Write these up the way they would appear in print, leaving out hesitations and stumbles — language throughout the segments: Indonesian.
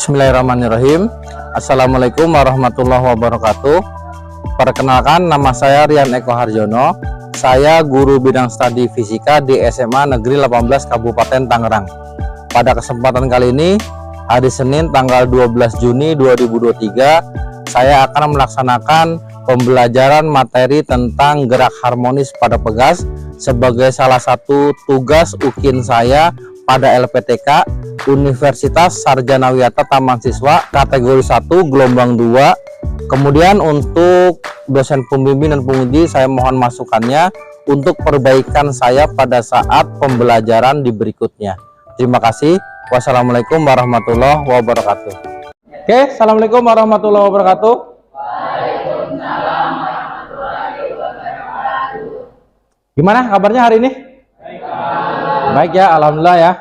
Bismillahirrahmanirrahim. Assalamualaikum warahmatullahi wabarakatuh. Perkenalkan, nama saya Rian Eko Harjono. Saya guru bidang studi fisika di SMA Negeri 18 Kabupaten Tangerang. Pada kesempatan kali ini, hari Senin tanggal 12 Juni 2023, saya akan melaksanakan pembelajaran materi tentang gerak harmonis pada pegas sebagai salah satu tugas UKIN saya pada LPTK Universitas Sarjana Wiyata Taman Siswa kategori 1 gelombang 2. Kemudian untuk dosen pembimbing dan penguji, saya mohon masukannya untuk perbaikan saya pada saat pembelajaran di berikutnya. Terima kasih. Wassalamualaikum warahmatullahi wabarakatuh. Oke, assalamualaikum warahmatullahi wabarakatuh. Waalaikumsalam warahmatullahi wabarakatuh. Gimana kabarnya hari ini? Baik ya, alhamdulillah ya.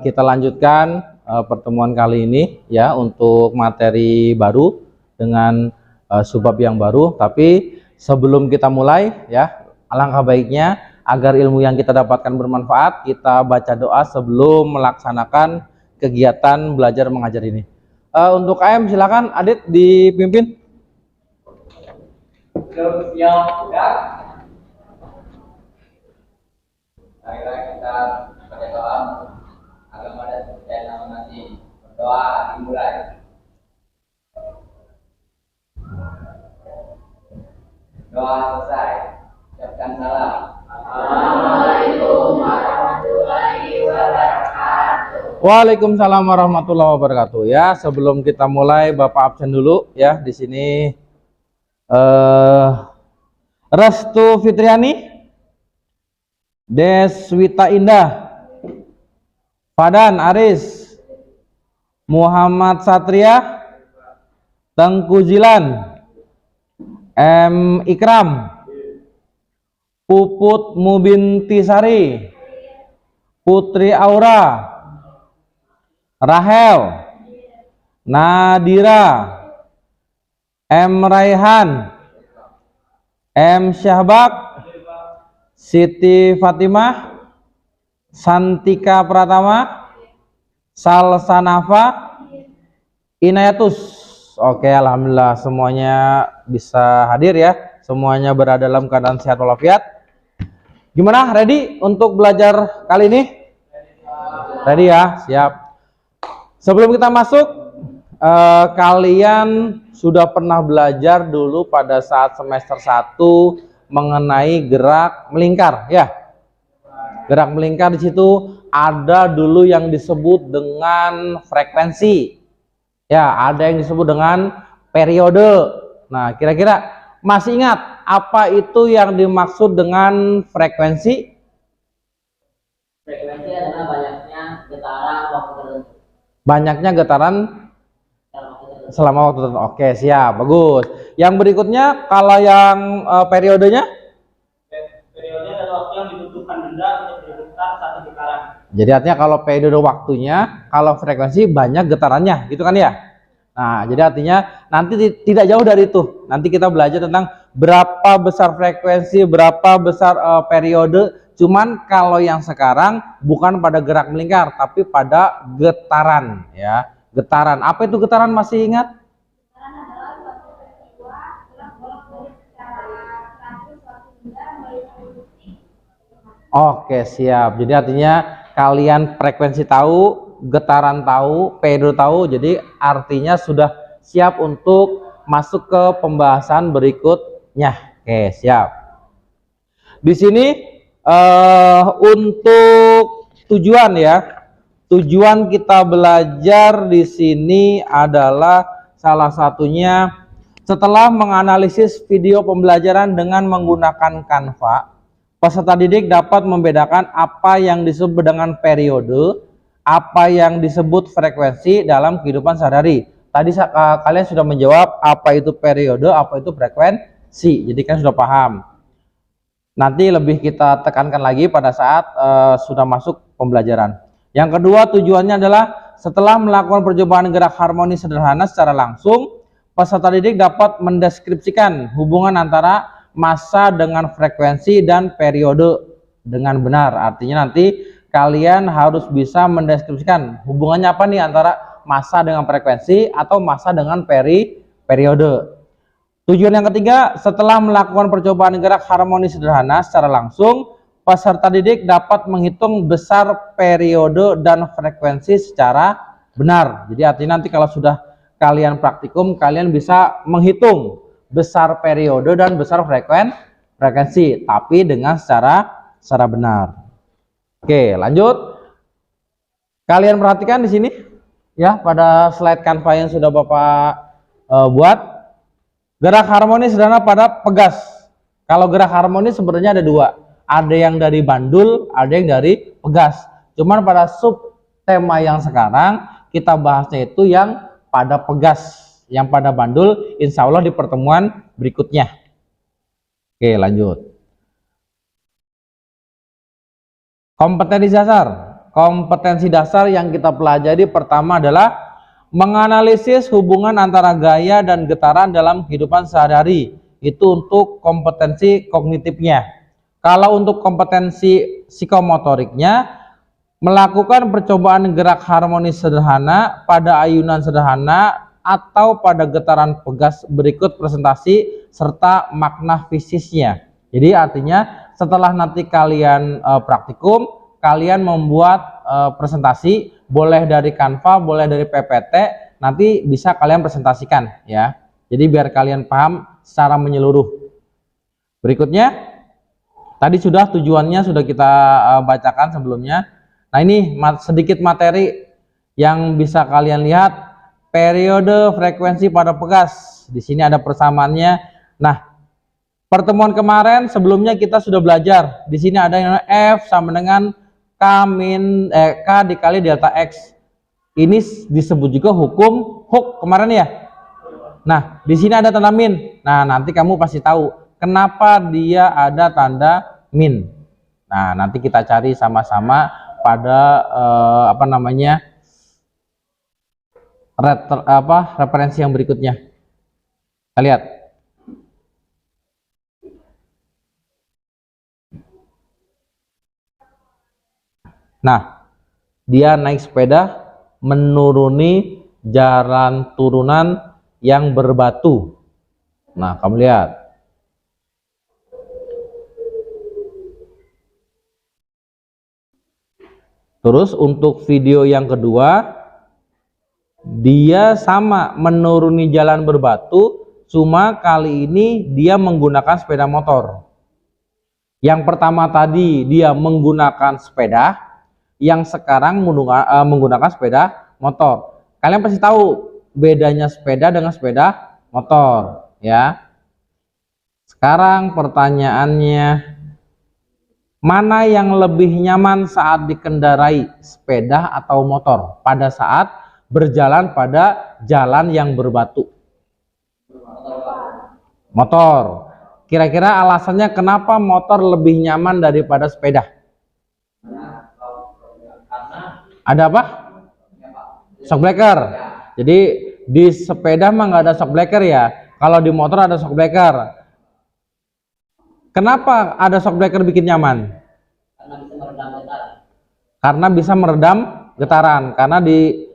Kita lanjutkan pertemuan kali ini ya untuk materi baru dengan subbab yang baru. Tapi sebelum kita mulai ya, alangkah baiknya agar ilmu yang kita dapatkan bermanfaat, kita baca doa sebelum melaksanakan kegiatan belajar mengajar ini. Untuk AM silakan Adit dipimpin. Marilah kita berdoa agama dan kepercayaan masing-masing. Berdoa dimulai. Doa selesai. Ucapkan salam. Assalamualaikum warahmatullahi wabarakatuh. Waalaikumsalam warahmatullahi wabarakatuh. Ya, sebelum kita mulai, Bapak absen dulu ya di sini. Restu Fitriani, Deswita Indah, Fadan Aris, Muhammad Satria, Tengku Jilan, M. Ikram, Puput Mubinti Sari, Putri Aura, Rahel, Nadira, M. Raihan, M. Syahbak, Siti Fatimah, Santika Pratama, Salsanafa, Inayatus. Oke, alhamdulillah semuanya bisa hadir ya. Semuanya berada dalam keadaan sehat walafiat. Gimana? Ready untuk belajar kali ini? Ready ya? Siap. Sebelum kita masuk, kalian sudah pernah belajar dulu pada saat semester 1 mengenai gerak melingkar ya. Gerak melingkar di situ ada dulu yang disebut dengan frekuensi. Ya, ada yang disebut dengan periode. Nah, kira-kira masih ingat apa itu yang dimaksud dengan frekuensi? Frekuensi adalah banyaknya getaran waktu tertentu. Banyaknya getaran selama waktu tertentu. Oke, siap, bagus. Yang berikutnya, kalau yang periodenya? Periode adalah waktu yang dibutuhkan benda untuk bergetar satu getaran. Jadi artinya kalau periode waktunya, kalau frekuensi banyak getarannya, gitu kan ya? Nah, jadi artinya nanti tidak jauh dari itu. Nanti kita belajar tentang berapa besar frekuensi, berapa besar periode. Cuman kalau yang sekarang bukan pada gerak melingkar, tapi pada getaran ya. Getaran. Apa itu getaran, masih ingat? Oke, siap. Jadi artinya kalian frekuensi tahu, getaran tahu, periode tahu. Jadi artinya sudah siap untuk masuk ke pembahasan berikutnya. Oke, siap. Di sini untuk tujuan ya. Tujuan kita belajar di sini adalah salah satunya setelah menganalisis video pembelajaran dengan menggunakan Canva, peserta didik dapat membedakan apa yang disebut dengan periode, apa yang disebut frekuensi dalam kehidupan sehari-hari. Tadi kalian sudah menjawab apa itu periode, apa itu frekuensi. Jadi kan sudah paham. Nanti lebih kita tekankan lagi pada saat sudah masuk pembelajaran. Yang kedua, tujuannya adalah setelah melakukan percobaan gerak harmonis sederhana secara langsung, peserta didik dapat mendeskripsikan hubungan antara massa dengan frekuensi dan periode dengan benar. Artinya nanti kalian harus bisa mendeskripsikan hubungannya apa nih antara massa dengan frekuensi atau massa dengan periode. Tujuan yang ketiga, setelah melakukan percobaan gerak harmonis sederhana secara langsung, peserta didik dapat menghitung besar periode dan frekuensi secara benar. Jadi artinya nanti kalau sudah kalian praktikum, kalian bisa menghitung besar periode dan besar frekuensi, tapi dengan secara benar. Oke, lanjut. Kalian perhatikan di sini ya, pada slide Canva yang sudah Bapak buat. Gerak harmonis sederhana pada pegas. Kalau gerak harmonis sebenarnya ada dua. Ada yang dari bandul, ada yang dari pegas. Cuman pada sub tema yang sekarang kita bahasnya itu yang pada pegas. Yang pada bandul insya Allah di pertemuan berikutnya. Oke, lanjut. Kompetensi dasar. Kompetensi dasar yang kita pelajari pertama adalah menganalisis hubungan antara gaya dan getaran dalam kehidupan sehari-hari. Itu untuk kompetensi kognitifnya. Kalau untuk kompetensi psikomotoriknya, melakukan percobaan gerak harmonis sederhana pada ayunan sederhana atau pada getaran pegas berikut presentasi serta makna fisiknya. Jadi artinya setelah nanti kalian praktikum, kalian membuat presentasi, boleh dari Canva, boleh dari PPT, nanti bisa kalian presentasikan ya. Jadi biar kalian paham secara menyeluruh. Berikutnya, tadi sudah tujuannya sudah kita bacakan sebelumnya. Nah ini sedikit materi yang bisa kalian lihat, periode frekuensi pada pegas. Di sini ada persamaannya. Nah, pertemuan kemarin sebelumnya kita sudah belajar. Di sini ada yang F sama dengan K dikali delta X. Ini disebut juga hukum Hooke kemarin ya. Nah, di sini ada tanda min. Nah, nanti kamu pasti tahu kenapa dia ada tanda min. Nah, nanti kita cari sama-sama pada referensi yang berikutnya. Kita lihat. Nah, dia naik sepeda menuruni jalan turunan yang berbatu. Nah, kamu lihat. Terus untuk video yang kedua, dia sama menuruni jalan berbatu, cuma kali ini dia menggunakan sepeda motor. Yang pertama tadi dia menggunakan sepeda, yang sekarang menggunakan sepeda motor. Kalian pasti tahu bedanya sepeda dengan sepeda motor ya. Sekarang pertanyaannya, mana yang lebih nyaman saat dikendarai, sepeda atau motor pada saat berjalan pada jalan yang berbatu? Motor. Kira-kira alasannya kenapa motor lebih nyaman daripada sepeda? Ada apa? Shock breaker. Jadi di sepeda mah nggak ada shock breaker ya. Kalau di motor ada shock breaker. Kenapa ada shock breaker bikin nyaman? Karena bisa meredam getaran. Karena di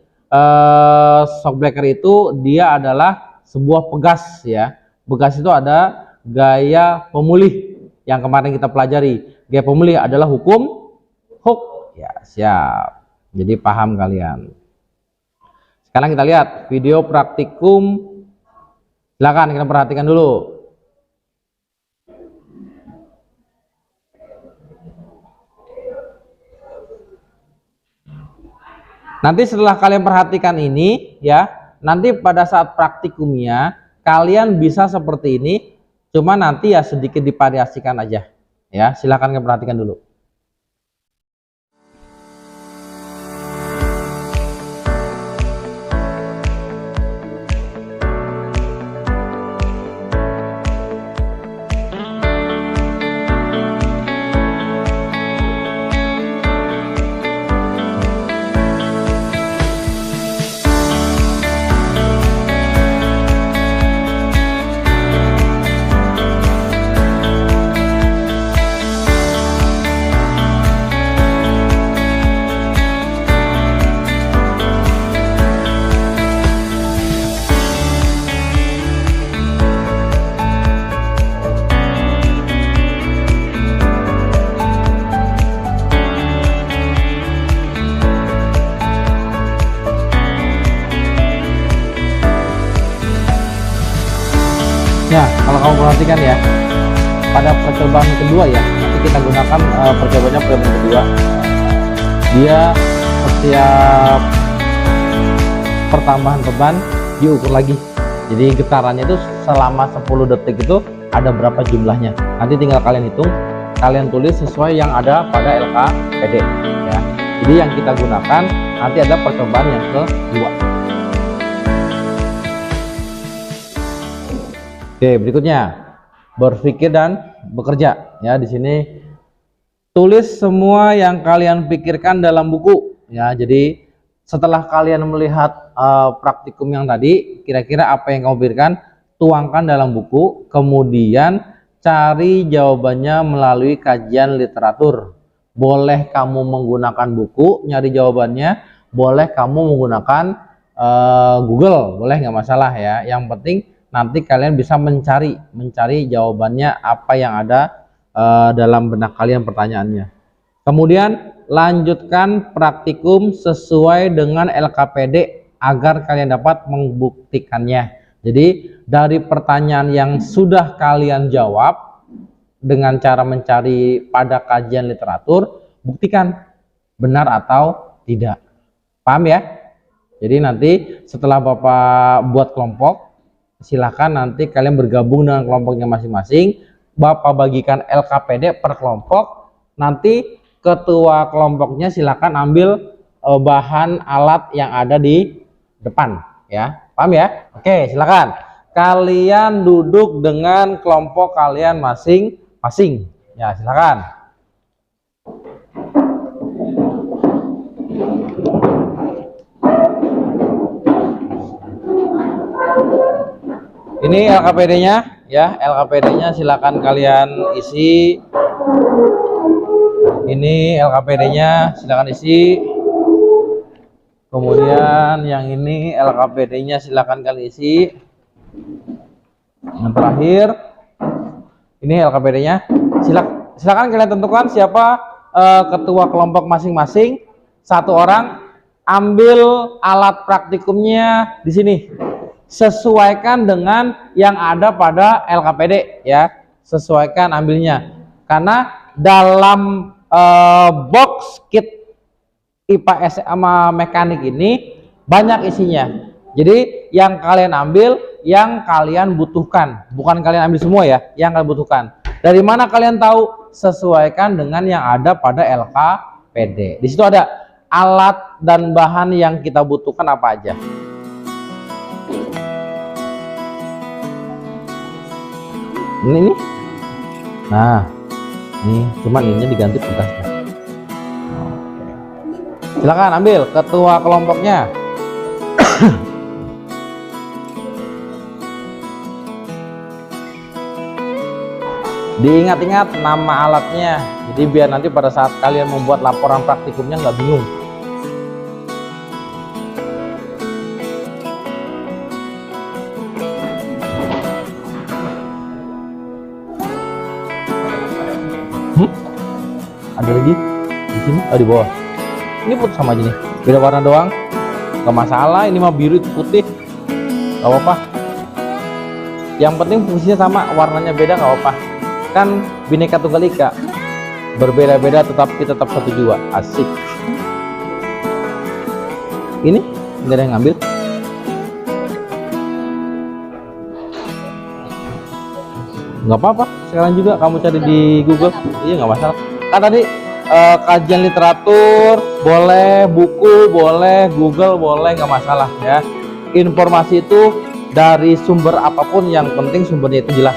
shock breaker itu dia adalah sebuah pegas ya. Pegas itu ada gaya pemulih yang kemarin kita pelajari. Gaya pemulih adalah hukum Hooke. Ya, siap. Jadi paham kalian. Sekarang kita lihat video praktikum. Silakan kita perhatikan dulu. Nanti setelah kalian perhatikan ini ya, nanti pada saat praktikumnya kalian bisa seperti ini, cuma nanti ya sedikit divariasikan aja. Ya, silakan kita perhatikan dulu. Nah, kalau kamu perhatikan ya, pada percobaan kedua ya, nanti kita gunakan percobaannya percobaan kedua. Dia setiap pertambahan beban diukur lagi. Jadi getarannya itu selama 10 detik itu ada berapa jumlahnya. Nanti tinggal kalian hitung, kalian tulis sesuai yang ada pada LKPD ya. Jadi yang kita gunakan nanti ada percobaan yang kedua. Oke, berikutnya berpikir dan bekerja ya. Di sini tulis semua yang kalian pikirkan dalam buku ya. Jadi setelah kalian melihat praktikum yang tadi, kira-kira apa yang kamu pikirkan, tuangkan dalam buku, kemudian cari jawabannya melalui kajian literatur. Boleh kamu menggunakan buku nyari jawabannya, boleh kamu menggunakan Google, boleh, nggak masalah ya. Yang penting nanti kalian bisa mencari jawabannya apa yang ada dalam benak kalian pertanyaannya. Kemudian lanjutkan praktikum sesuai dengan LKPD agar kalian dapat membuktikannya. Jadi dari pertanyaan yang sudah kalian jawab dengan cara mencari pada kajian literatur, buktikan benar atau tidak. Paham ya? Jadi nanti setelah Bapak buat kelompok, silakan nanti kalian bergabung dengan kelompoknya masing-masing. Bapak bagikan LKPD per kelompok. Nanti ketua kelompoknya silakan ambil bahan alat yang ada di depan ya. Paham ya? Oke, silakan. Kalian duduk dengan kelompok kalian masing-masing. Ya, silakan. Ini LKPD-nya ya, LKPD-nya silakan kalian isi. Ini LKPD-nya silakan isi. Kemudian yang ini LKPD-nya silakan kalian isi. Yang terakhir ini LKPD-nya. Silakan kalian tentukan siapa ketua kelompok masing-masing. Satu orang ambil alat praktikumnya di sini. Sesuaikan dengan yang ada pada LKPD ya, sesuaikan ambilnya, karena dalam box kit IPA sama mekanik ini banyak isinya. Jadi yang kalian ambil yang kalian butuhkan, bukan kalian ambil semua ya, yang kalian butuhkan. Dari mana kalian tahu? Sesuaikan dengan yang ada pada LKPD. Di situ ada alat dan bahan yang kita butuhkan apa aja. Ini nah ini cuman ininya diganti pentasnya. Silakan ambil ketua kelompoknya. Diingat-ingat nama alatnya, jadi biar nanti pada saat kalian membuat laporan praktikumnya nggak bingung. Ada lagi di sini, di bawah. Ini putih sama aja nih, beda warna doang, nggak masalah. Ini mah biru itu putih, nggak apa-apa. Yang penting fungsinya sama, warnanya beda nggak apa-apa. Kan Bhinneka Tunggal Ika, berbeda-beda tetapi tetap satu jua. Asik. Ini nggak ada yang ngambil. Nggak apa-apa, sekarang juga kamu cari di Google. Iya, nggak masalah. Kan tadi kajian literatur boleh, buku boleh, Google boleh, nggak masalah ya. Informasi itu dari sumber apapun, yang penting sumbernya itu jelas.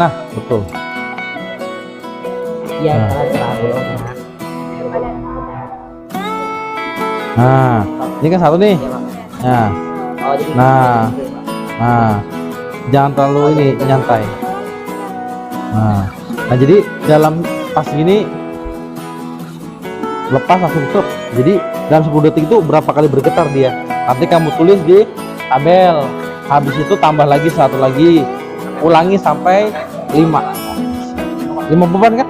Nah, betul. Iya, nah, ini kan satu nih. Nah, nah, jangan terlalu ini, nyantai. Nah, jadi dalam pas gini lepas langsung truk. Jadi dalam 10 detik itu berapa kali bergetar dia. Nanti kamu tulis di tabel. Habis itu tambah lagi satu lagi. Ulangi sampai 5 beban kan?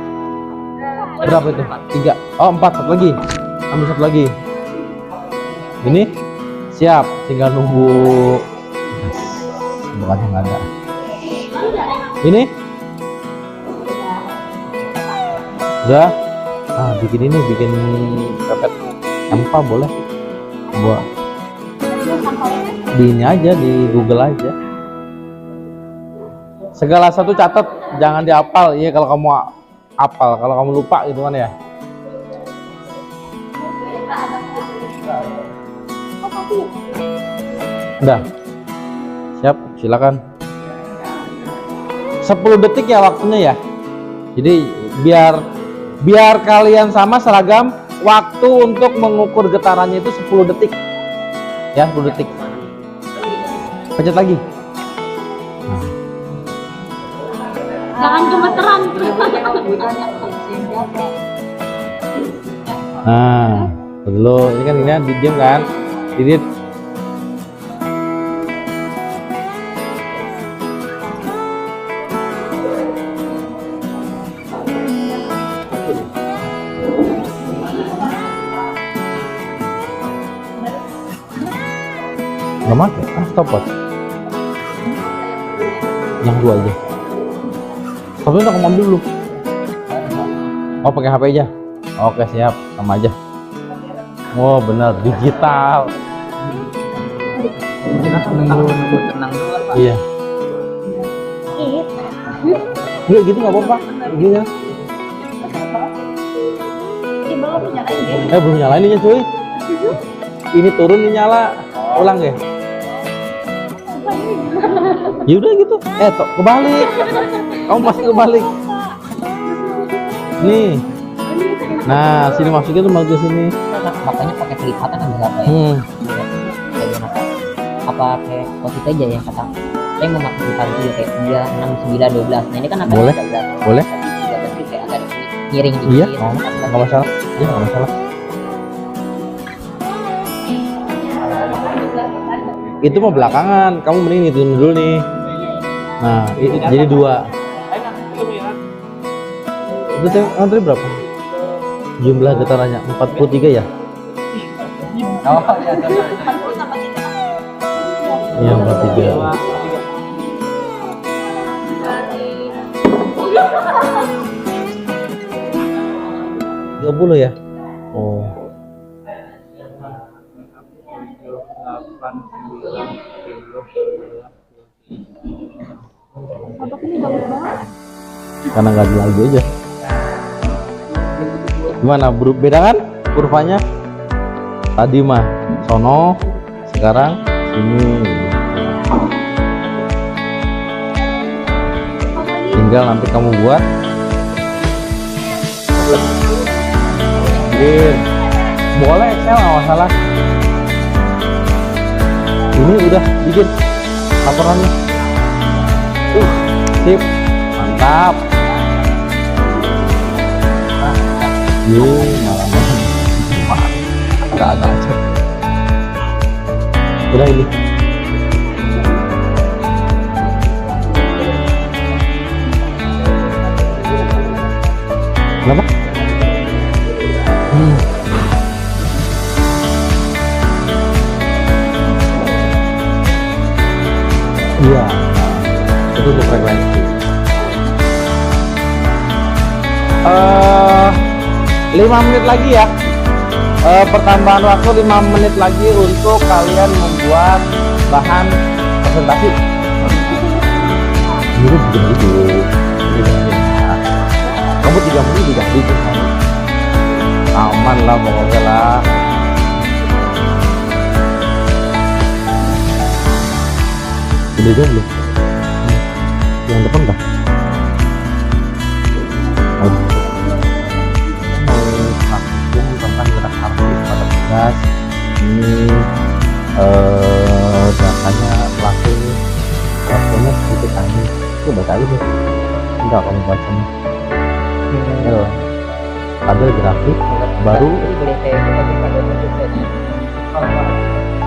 Berapa itu? 3. Oh, 4. Satu lagi. Ambil satu lagi. Ini siap, tinggal nunggu. Bukannya nggak ada. Ini? Udah? Ah, bikin ini, bikin pepet tanpa boleh. Buat di ini aja, di Google aja. Segala satu catat, jangan dihafal. Iya kalau kamu hafal, kalau kamu lupa gitu kan ya. Udah. Siap, silakan. 10 detik ya waktunya ya. Jadi biar kalian sama seragam, waktu untuk mengukur getarannya itu 10 detik. Ya, 10 detik. Pencet lagi. Jangan gemeteran. Nah, dulu ini kan ini didiam kan? Didit. Nggak pakai, kan stopwatch. Yang 2 aja. Tapi udah kamu ambil dulu. Oh pakai HP aja. Oke siap, sama aja. Oh benar digital. Tenang dulu. Iya. Nggak gitu nggak apa-apa. Gini. Belum nyala ininya cuy. Ini turun ini nyala. Ulang ya. Ya udah gitu. Kebalik. Kamu masih kebalik. Nih. Nah, sini masuknya tuh bagus sini. Makanya pakai kelipatan kan bisa apa ya? Apa kayak posisi aja yang kata saya mau pakai kelipatan juga kayak 3, 6, 9, 12. Nah ini kan agak Boleh. Boleh. Berarti kayak agak miring dikit. Iya, nggak masalah. Iya, nggak masalah. Itu mau belakangan, kamu mending itu dulu nih. Nah, jadi 2. Itu saya antri berapa? Jumlah getarannya 43 ya? Oh iya. Iya, 43. ya? Oh. Karena nggak lagi aja. Gimana beda kan kurvanya? Tadi mah sono, sekarang sini. Tinggal nanti kamu buat. Boleh Excel nggak masalah. Ini udah bikin laporannya. Sip, mantap. Malah nggak ada aja. Udah ini. Kenapa? Iya, itu untuk frekuensi. 5 menit lagi ya. Pertambahan waktu 5 menit lagi untuk kalian membuat bahan presentasi. Ini begitu. Kamu 3 menit juga bikin kan? Aman lah pokoknya lah. Udah jam belum? Yang depan dah. Tentang gerak harmonis pada tugas ini datanya langsung waktunya sedikit tanya itu baca aja deh, enggak kamu bacanya ada grafik baru.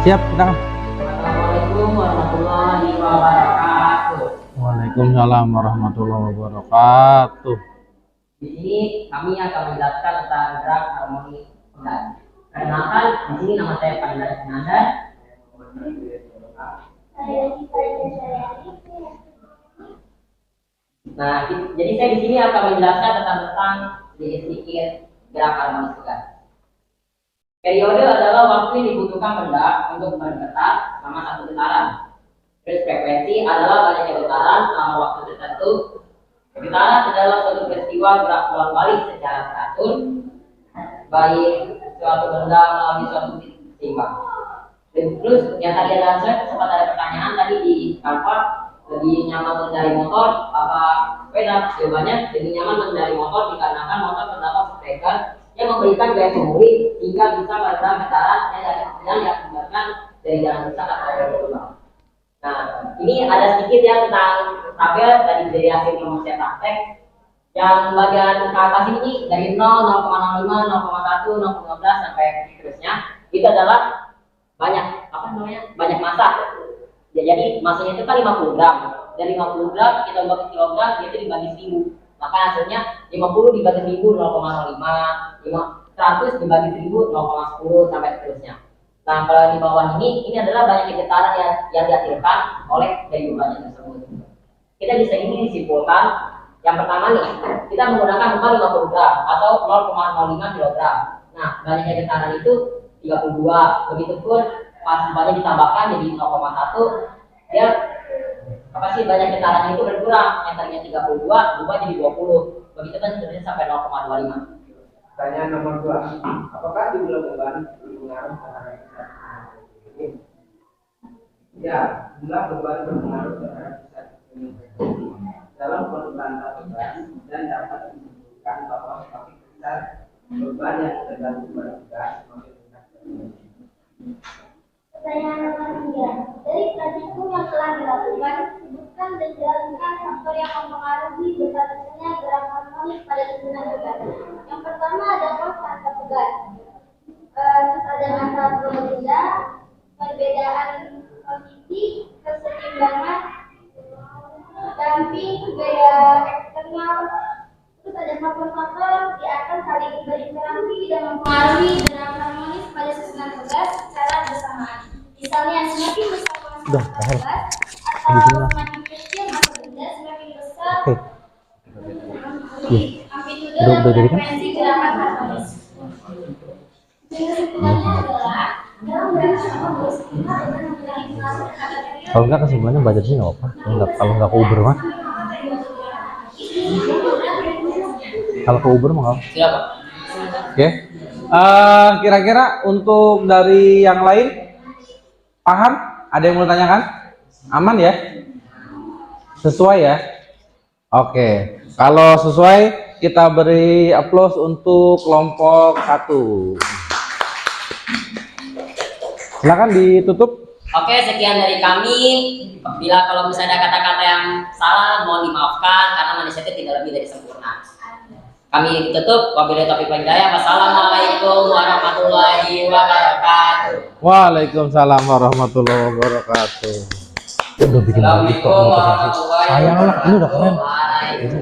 Siap kita. Assalamualaikum warahmatullahi wabarakatuh. Waalaikumsalam warahmatullahi wabarakatuh. Di sini kami akan menjelaskan tentang gerak harmoni pendas. Perkenalkan, di sini nama saya Pandra Sinanda. Nah, jadi saya di sini akan menjelaskan tentang sedikit gerak harmonis pegas. Periode adalah waktu yang dibutuhkan benda untuk bergetar selama satu getaran. Terus frekuensi adalah banyaknya getaran selama waktu tertentu. Getaran adalah suatu peristiwa gerak bolak-balik secara teratur, baik suatu benda melalui suatu titik seimbang. Terus yang tadi ada sempat ada pertanyaan tadi di Canva, lebih nyaman mengendarai motor apa sepeda? Jawabannya lebih nyaman mengendarai motor dikarenakan motor terdapat striker yang memberikan gaya sendiri hingga bisa meredam getaran yang diakibatkan dari jalan rusak atau dari lubang. Nah, ini ada sedikit ya tentang tabel tadi dari hasil pemusatan praktek. Yang bagian ke atas ini dari 0, 0,05, 0,1, 0,15 sampai seterusnya itu adalah banyak massa. Ya, jadi masanya itu kan 50 gram. Dari 50 gram kita ubah ke kilogram itu dibagi 1000. Maka hasilnya 50 dibagi 1000 0,05, 100 dibagi 1000 0,10 sampai seterusnya. Nah, kalau di bawah ini adalah banyak getaran yang dihasilkan oleh dari bebannya tersebut. Kita bisa ini disimpulkan. Yang pertama nih, kita menggunakan beban 50 gram atau 0,05 kg. Nah, banyaknya getaran itu 32. Begitupun pas bebannya ditambahkan jadi 0,1, dia banyak getarannya itu berkurang. Yang tadinya 32 berubah jadi 20. Begitu kan seterusnya sampai 0,25. Pertanyaan nomor 2. Apakah jumlah beban berpengaruh terhadap ini? Ya, jumlah beban berpengaruh terhadap pusat ini dalam penurunan beban dan dapat menunjukkan bahwa semakin besar beban yang tergantung pada tugas semakin rendah. Pertanyaan nomor 3. Dari praktikum yang telah dilakukan, sebutkan dan jelaskan faktor yang mempengaruhi besarnya gerak harmonis pada susunan pegas. Yang pertama adalah massa pegas. Terus ada massa berbeda, perbedaan posisi, keseimbangan, damping, gaya eksternal. Terus ada faktor-faktor di atas saling berinteraksi dan mempengaruhi gerak harmonis pada susunan pegas secara bersamaan. Misalnya semakin besar massa pegas atau semakin kecil massa benda, semakin besar amplitude dan frekuensi gerakan harmonis. Kesimpulannya adalah dalam gerakan harmonis kita dengan menjelaskan terhadap Kalau enggak kesimpulannya baca sih nggak apa. Kalau nggak ke Uber mah. Kalau ke Uber mah nggak. Siapa? Oke. Kira-kira untuk dari yang lain paham? Ada yang mau tanyakan? Aman ya? Sesuai ya? Oke. Kalau sesuai kita beri aplaus untuk kelompok 1. Silakan ditutup. Oke, sekian dari kami. Bila kalau misalnya ada kata-kata yang salah, mohon dimaafkan karena manusia itu tidak lebih dari sempurna. Kami tutup. Wabillahi taufiq wal hidayah. Wassalamualaikum warahmatullahi wabarakatuh. Waalaikumsalam warahmatullahi wabarakatuh. Udah bikin lagi kok. Sayang lah, ini udah keren.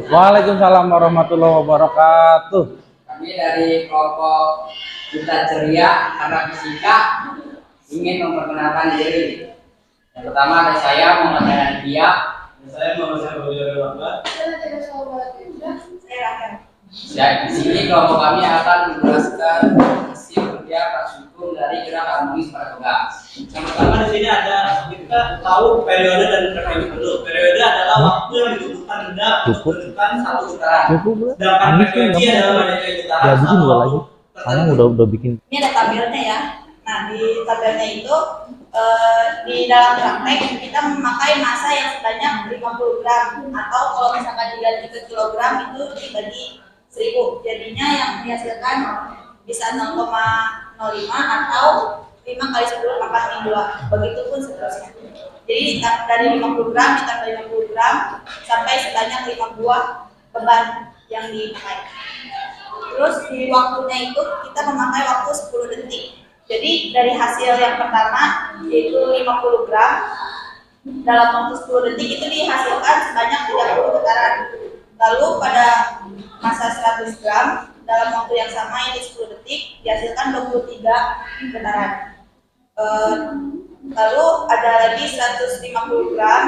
Waalaikumsalam warahmatullahi wabarakatuh. Kami dari kelompok Duta Ceria Karena Fisika ingin memperkenalkan diri. Yang pertama ada saya Muhammad Hanadia. Saya Muhammad Hanadia. Dan di sini kelompok kami akan menjelaskan hasil kerja praktikum dari gerak harmonis pada pegas. Yang pertama di sini ada kita tahu periode dan frekuensi dulu. Periode adalah waktu yang dibutuhkan benda untuk menentukan satu getaran. Sedangkan frekuensi adalah banyaknya getaran. Ya bikin dua lagi. Sayang udah bikin. Ini ada tabelnya ya. Nah, di tabelnya itu di dalam praktek kita memakai massa yang sebanyak 50 gram atau kalau misalkan diganti ke kilogram itu dibagi 1000. Jadinya yang dihasilkan bisa 0,05 atau 5 kali 10 pangkat 2. Begitupun seterusnya. Jadi dari 50 gram ditambah 50 gram sampai sebanyak 5 buah beban yang dipakai. Terus di waktunya itu kita memakai waktu 10 detik. Jadi dari hasil yang pertama yaitu 50 gram dalam waktu 10 detik itu dihasilkan sebanyak 30 getaran. Lalu pada massa 100 gram dalam waktu yang sama yaitu 10 detik dihasilkan 23 getaran. Lalu ada lagi 150 gram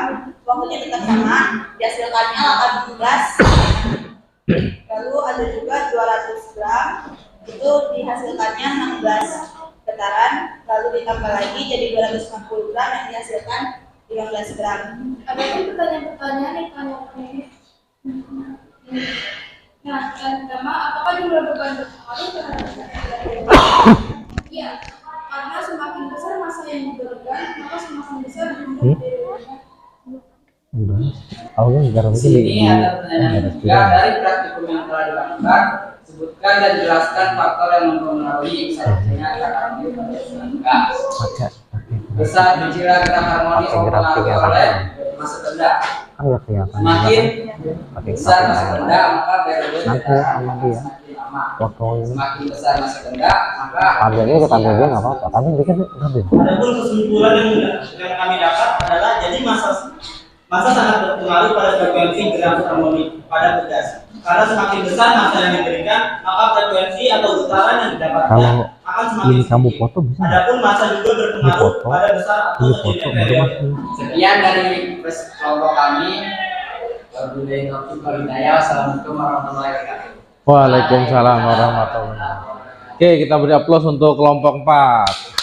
waktunya tetap sama, dihasilkannya 18. Lalu ada juga 200 gram, itu dihasilkannya 16 getaran, lalu ditambah lagi jadi 250 gram yang dihasilkan 15 gram. Ada pertanyaan-pertanyaan nih, tanya ini. Nah, yang pertama, apakah jumlah beban berpengaruh terhadap Iya, karena semakin besar masa yang dibebankan, maka semakin besar jumlah bebannya. Udah. Aku kan garam itu Sini ada pertanyaan ketiga dari praktikum yang telah dilakukan. Sebutkan dan jelaskan faktor yang mempengaruhi misalnya gerakan harmoni pada susunan gas. Besar kecilnya gerak harmoni mempengaruhi oleh masa benda. Kan nggak kelihatan. Semakin Pakai besar masa benda maka periode Nanti getaran sama dia. semakin lama. Foto ini. Semakin besar masa benda maka Harganya kita ambil dia nggak apa-apa. Tapi dia kan ngambil. Adapun kesimpulan yang kami dapat adalah jadi masa sangat berpengaruh pada frekuensi gerak harmonik pada gas. Karena semakin besar masa yang diberikan, maka frekuensi atau getaran yang didapatkan Kalau akan semakin ini kamu sedikit. foto bisa nggak? Adapun masa juga berpengaruh foto. pada besar atau Ini kecilnya foto baru periode. masuk. sekian dari kelompok kami. Wabillahi taufiq wal hidayah. Wassalamualaikum warahmatullahi wabarakatuh. Waalaikumsalam warahmatullahi wabarakatuh. Oke, kita beri aplaus untuk kelompok 4.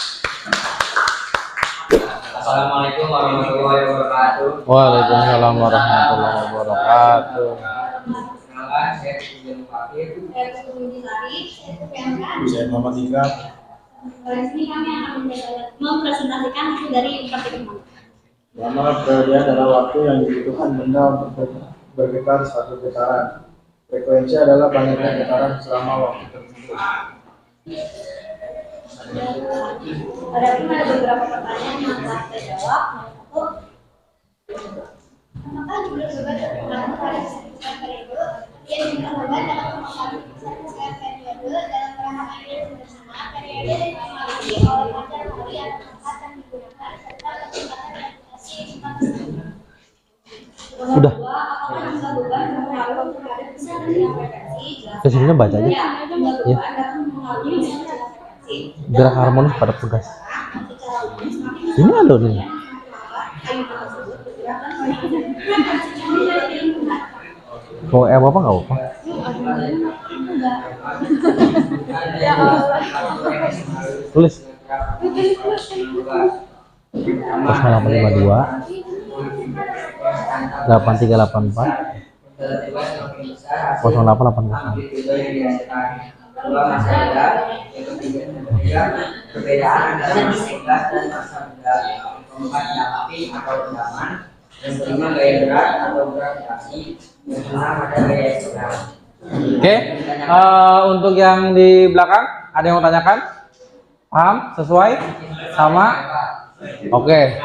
Assalamualaikum warahmatullahi wabarakatuh. Waalaikumsalam warahmatullahi wabarakatuh. Perkenalkan, saya Tujuan Fakir. Saya Kukundi Sari, saya Sufianka. Saya Muhammad Ika. Di sini kami akan mempresentasikan hasil dari praktikum. Lama periode adalah waktu yang dibutuhkan benda untuk bergetar satu getaran. Frekuensi adalah banyaknya getaran selama waktu tertentu. Adapun ada beberapa pertanyaan yang telah kita jawab. Apakah jumlah beban terpengaruh pada kesimpulan periode? Ya, jumlah beban dalam mempengaruhi kesimpulan periode dalam kerangka air bersama periode dan dipengaruhi oleh kadar hari atau tempat yang digunakan serta kecepatan gravitasi tempat tersebut. Nomor Udah. 2, apakah jumlah beban berpengaruh terhadap kesimpulan frekuensi? Kesimpulannya baca aja. Ya, jumlah beban dapat mempengaruhi kesimpulan frekuensi. Gerak harmonis pada pegas. Secara umum, semakin Ini ada nih. kayu tersebut bergerak dan frekuensinya menjadi rendah. Mau apa nggak apa? Tulis. 0852 8384 0880. Perbedaan antara masa gas dan masa benda. Keempat, api atau rendaman. Yang kelima, gaya berat atau gravitasi. Yang keenam, ada gaya sebelah. Oke, untuk yang di belakang ada yang mau tanyakan? Paham? Sesuai? Sama? Oke,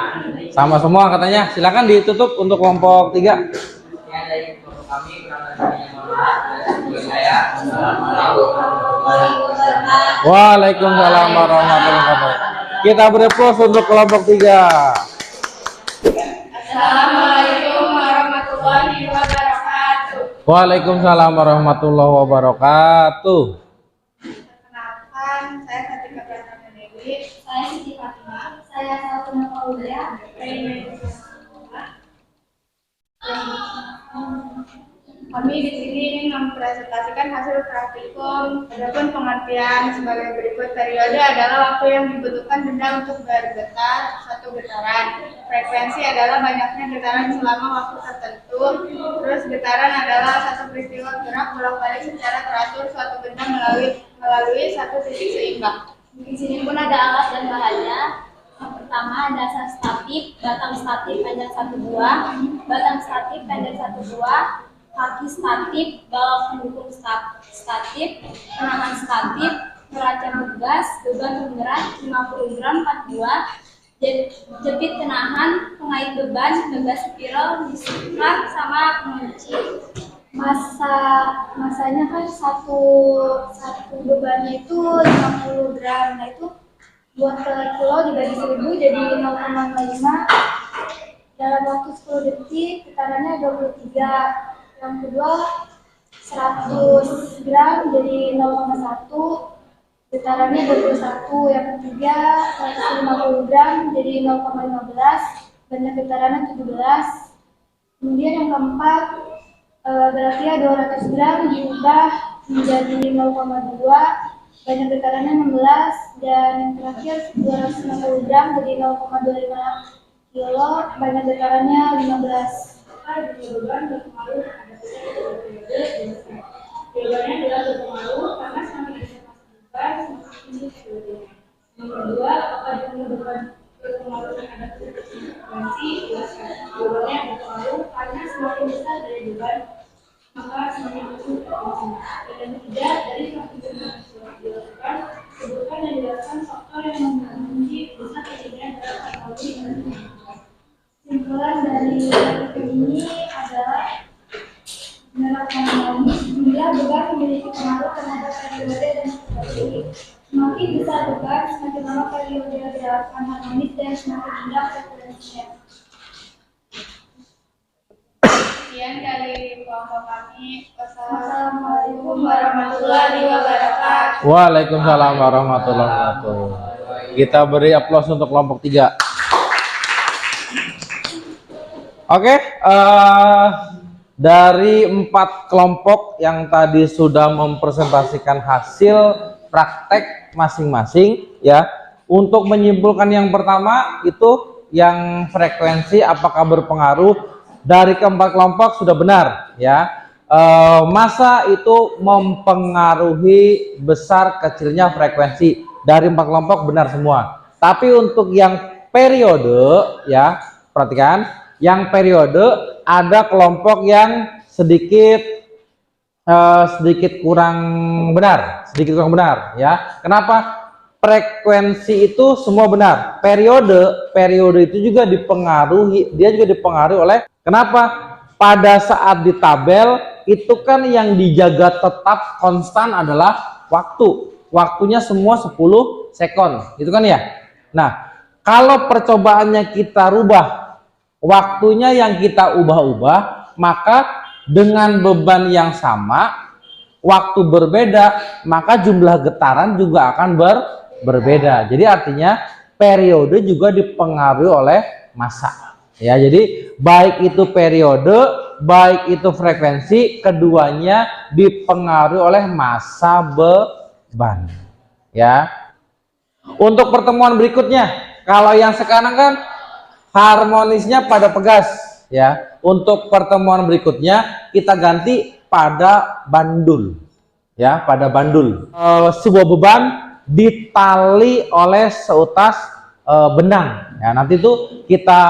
sama semua katanya. Silakan ditutup untuk kelompok 3. Sekian dari kelompok kami, kurang lebihnya mohon maaf. Saya, assalamualaikum warahmatullahi wabarakatuh. Waalaikumsalam warahmatullahi wabarakatuh. Kita beri aplaus untuk kelompok 3. Assalamualaikum warahmatullahi wabarakatuh. Waalaikumsalam warahmatullahi wabarakatuh. Perkenalkan, saya Fatika Pratama Dewi. Saya Siti Fatimah. Saya Salma Paulya. Kami di sini ingin mempresentasikan hasil praktikum. Adapun pengertian sebagai berikut: periode adalah waktu yang dibutuhkan benda untuk bergetar satu getaran. Frekuensi adalah banyaknya getaran selama waktu tertentu. Terus getaran adalah satu peristiwa gerak bolak-balik secara teratur suatu benda melalui satu titik seimbang. Di sini pun ada alat dan bahannya. Yang pertama, dasar statif, batang statif panjang 1 buah, batang statif pendek 1 buah, kaki statif, balok pendukung statif, penahan statif, neraca ngegas, beban penggerak 50 gram 4 buah, jepit penahan, pengait beban, ngegas spiral, disekat, sama pengunci. Masanya kan satu bebannya itu 50 gram, nah itu buat per kilo dibagi 1000 jadi 0,5 dalam waktu 10 detik, getarannya 23. Yang kedua 100 gram jadi 0,1, getarannya 21. Yang ketiga 150 gram jadi 0,15, banyak getarannya 17. Kemudian yang keempat, berarti 200 gram diubah menjadi 0,2, banyak getarannya 16, dan yang terakhir 250 gram jadi 0,25 kilo, banyak getarannya 15. Jawaban berpengaruh terhadap periode. Jawabannya adalah berpengaruh karena semakin besar masa semakin tinggi periodenya. Yang kedua, apakah beban berpengaruh terhadap frekuensi? Jelaskan. Jawabannya berpengaruh karena semakin besar daya beban maka semakin kecil frekuensinya. Dan yang ketiga, dari semakin besar dilakukan, sebutkan dan jelaskan faktor yang mengunci besar terjadinya dalam teknologi dan pendidikan. Kesimpulan dari ini adalah menurut harmonis, bila beban memiliki pengaruh terhadap periode dan frekuensi. Semakin besar beban, semakin lama periode gerakan harmonis dan semakin rendah frekuensinya. Sekian dari kelompok kami. Wassalamualaikum warahmatullahi wabarakatuh. Waalaikumsalam warahmatullahi wabarakatuh. Kita beri aplaus untuk kelompok 3. Oke, dari 4 kelompok yang tadi sudah mempresentasikan hasil praktek masing-masing ya. Untuk menyimpulkan yang pertama itu yang frekuensi apakah berpengaruh, dari keempat kelompok sudah benar ya. Massa itu mempengaruhi besar kecilnya frekuensi, dari 4 kelompok benar semua. Tapi untuk yang periode ya, perhatikan, yang periode ada kelompok yang sedikit kurang benar, ya. Kenapa? Frekuensi itu semua benar. Periode itu juga dipengaruhi, oleh, kenapa? Pada saat di tabel itu kan yang dijaga tetap konstan adalah waktu. Waktunya semua 10 sekon, gitu kan ya? Nah, kalau percobaannya kita rubah, waktunya yang kita ubah-ubah, maka dengan beban yang sama, waktu berbeda, maka jumlah getaran juga akan berbeda. Jadi artinya periode juga dipengaruhi oleh massa. Ya, jadi baik itu periode, baik itu frekuensi, keduanya dipengaruhi oleh massa beban. Ya. Untuk pertemuan berikutnya, kalau yang sekarang kan harmonisnya pada pegas ya. Untuk pertemuan berikutnya kita ganti pada bandul ya, pada bandul. Sebuah beban ditali oleh seutas benang ya. Nanti itu kita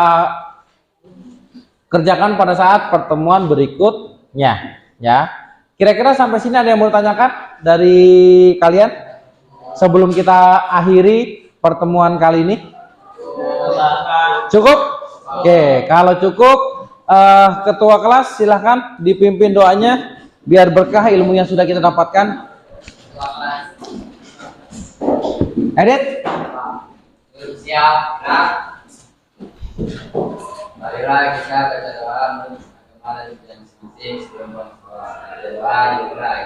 kerjakan pada saat pertemuan berikutnya ya. Kira-kira sampai sini ada yang mau tanyakan dari kalian sebelum kita akhiri pertemuan kali ini? Cukup? Oke, kalau cukup, ketua kelas silahkan dipimpin doanya biar berkah ilmu yang sudah kita dapatkan. Edit? Siap, nah. Marilah kita baca doa bagaimana di bidang masing-masing sebelum berdoa. Doa dimulai.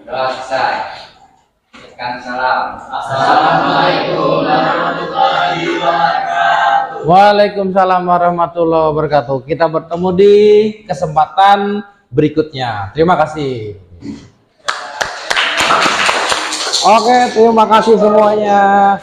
Doa selesai. Berikan salam. Assalamualaikum warahmatullahi wabarakatuh. Waalaikumsalam warahmatullahi wabarakatuh. Kita bertemu di kesempatan berikutnya. Terima kasih. Oke, terima kasih semuanya.